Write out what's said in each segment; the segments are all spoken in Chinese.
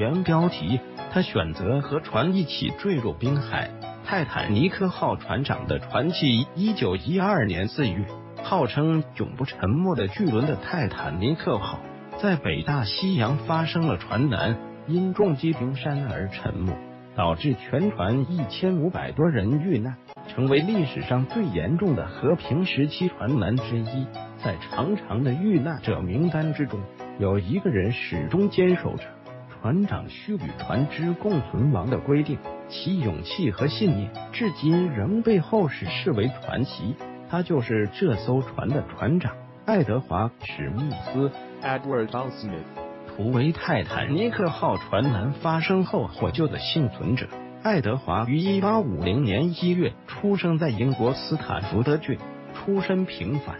原标题：他选择和船一起坠入冰海。泰坦尼克号船长的传奇。1912年4月，号称永不沉没的巨轮的泰坦尼克号在北大西洋发生了船难，因重击冰山而沉没，导致全船1500多人遇难，成为历史上最严重的和平时期船难之一。在长长的遇难者名单之中，有一个人始终坚守着船长需与船只共存亡的规定，其勇气和信念至今仍被后世视为传奇。他就是这艘船的船长爱德华·史密斯 Edward L. Smith。图为泰坦尼克号船难发生后获救的幸存者。爱德华于1850年1月出生在英国斯坦福德郡，出身平凡，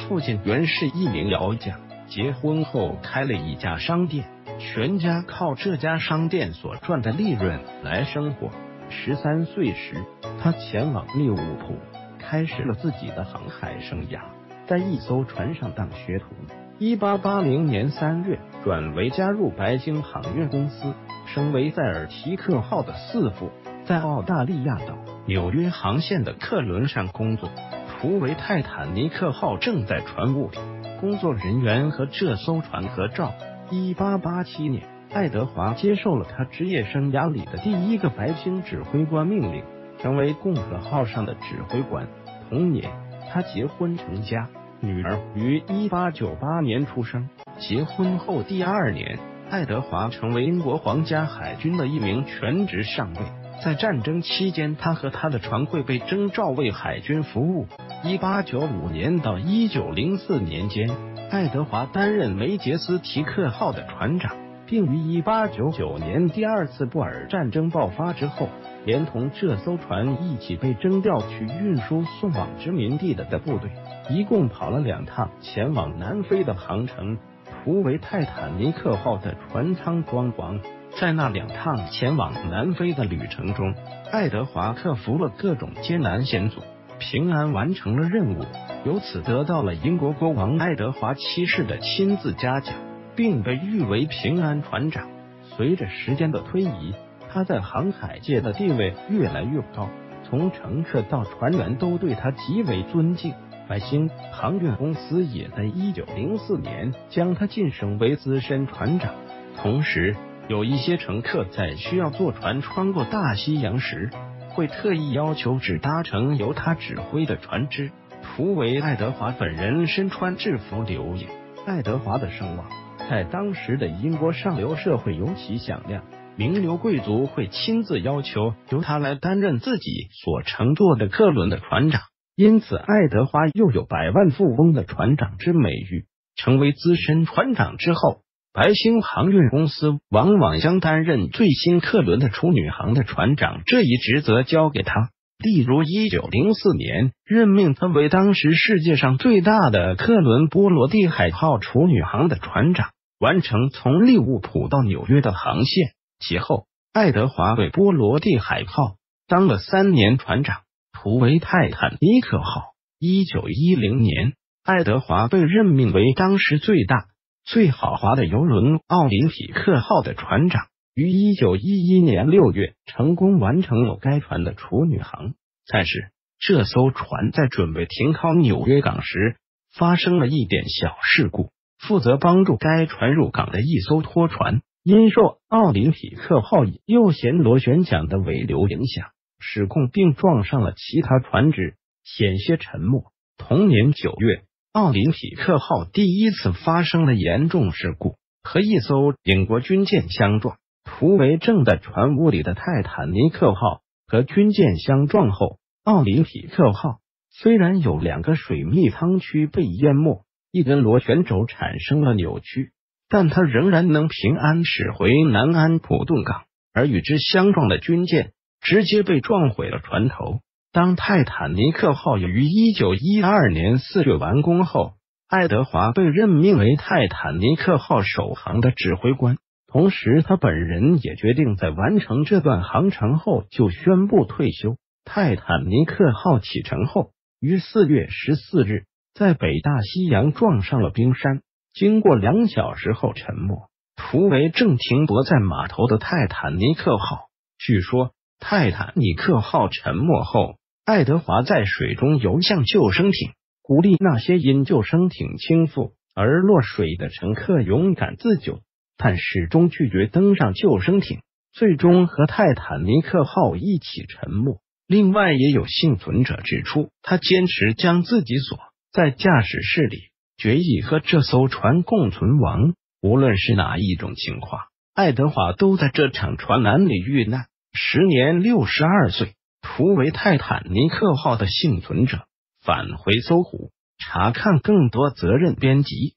父亲原是一名窑匠，结婚后开了一家商店，全家靠这家商店所赚的利润来生活。13岁时，他前往利物浦，开始了自己的航海生涯，在一艘船上当学徒。1880年3月，转为加入白鲸航运公司，升为塞尔提克号的4副，在澳大利亚到纽约航线的客轮上工作。图为泰坦尼克号正在船坞里，工作人员和这艘船合照。1887年，爱德华接受了他职业生涯里的第一个白鲸指挥官命令，成为共和号上的指挥官。同年，他结婚成家，女儿于1898年出生。结婚后第2年，爱德华成为英国皇家海军的一名全职上尉。在战争期间，他和他的船会被征召为海军服务。1895年到1904年间，爱德华担任梅杰斯提克号的船长，并于1899年第2次布尔战争爆发之后，连同这艘船一起被征调去运输送往殖民地的部队，一共跑了2趟前往南非的航程。图为泰坦尼克号的船舱装潢。在那2趟前往南非的旅程中，爱德华克服了各种艰难险阻，平安完成了任务，由此得到了英国国王爱德华7世的亲自嘉奖，并被誉为平安船长。随着时间的推移，他在航海界的地位越来越高，从乘客到船员都对他极为尊敬。白鲸航运公司也在1904年将他晋升为资深船长。同时，有一些乘客在需要坐船穿过大西洋时，会特意要求只搭乘由他指挥的船只。图为爱德华本人身穿制服留影。爱德华的声望在当时的英国上流社会尤其响亮，名流贵族会亲自要求由他来担任自己所乘坐的客轮的船长，因此爱德华又有百万富翁的船长之美誉。成为资深船长之后，白星航运公司往往将担任最新客轮的处女航的船长这一职责交给他。例如1904年任命他为当时世界上最大的客轮波罗的海号处女航的船长，完成从利物浦到纽约的航线。其后，爱德华为波罗的海号当了3年船长。图为泰坦尼克号。1910年，爱德华被任命为当时最大最豪华的邮轮奥林匹克号的船长，于1911年6月成功完成了该船的处女航。但是，这艘船在准备停靠纽约港时，发生了一点小事故。负责帮助该船入港的一艘拖船，因受奥林匹克号右舷螺旋桨的尾流影响，失控并撞上了其他船只，险些沉没。同年9月，奥林匹克号第1次发生了严重事故，和一艘英国军舰相撞。图为正在船坞里的泰坦尼克号和军舰相撞后，奥林匹克号虽然有2个水密舱区被淹没，一根螺旋轴产生了扭曲，但它仍然能平安驶回南安普顿港，而与之相撞的军舰直接被撞毁了船头。当泰坦尼克号于1912年4月完工后，爱德华被任命为泰坦尼克号首航的指挥官，同时他本人也决定在完成这段航程后就宣布退休。泰坦尼克号启程后，于4月14日在北大西洋撞上了冰山，经过2小时后沉没。图为正停泊在码头的泰坦尼克号。据说泰坦尼克号沉没后，爱德华在水中游向救生艇，鼓励那些因救生艇倾覆而落水的乘客勇敢自救，但始终拒绝登上救生艇，最终和泰坦尼克号一起沉没。另外也有幸存者指出，他坚持将自己锁在驾驶室里，决意和这艘船共存亡。无论是哪一种情况，爱德华都在这场船难里遇难，时年62岁。图为泰坦尼克号的幸存者，返回搜狐，查看更多责任编辑。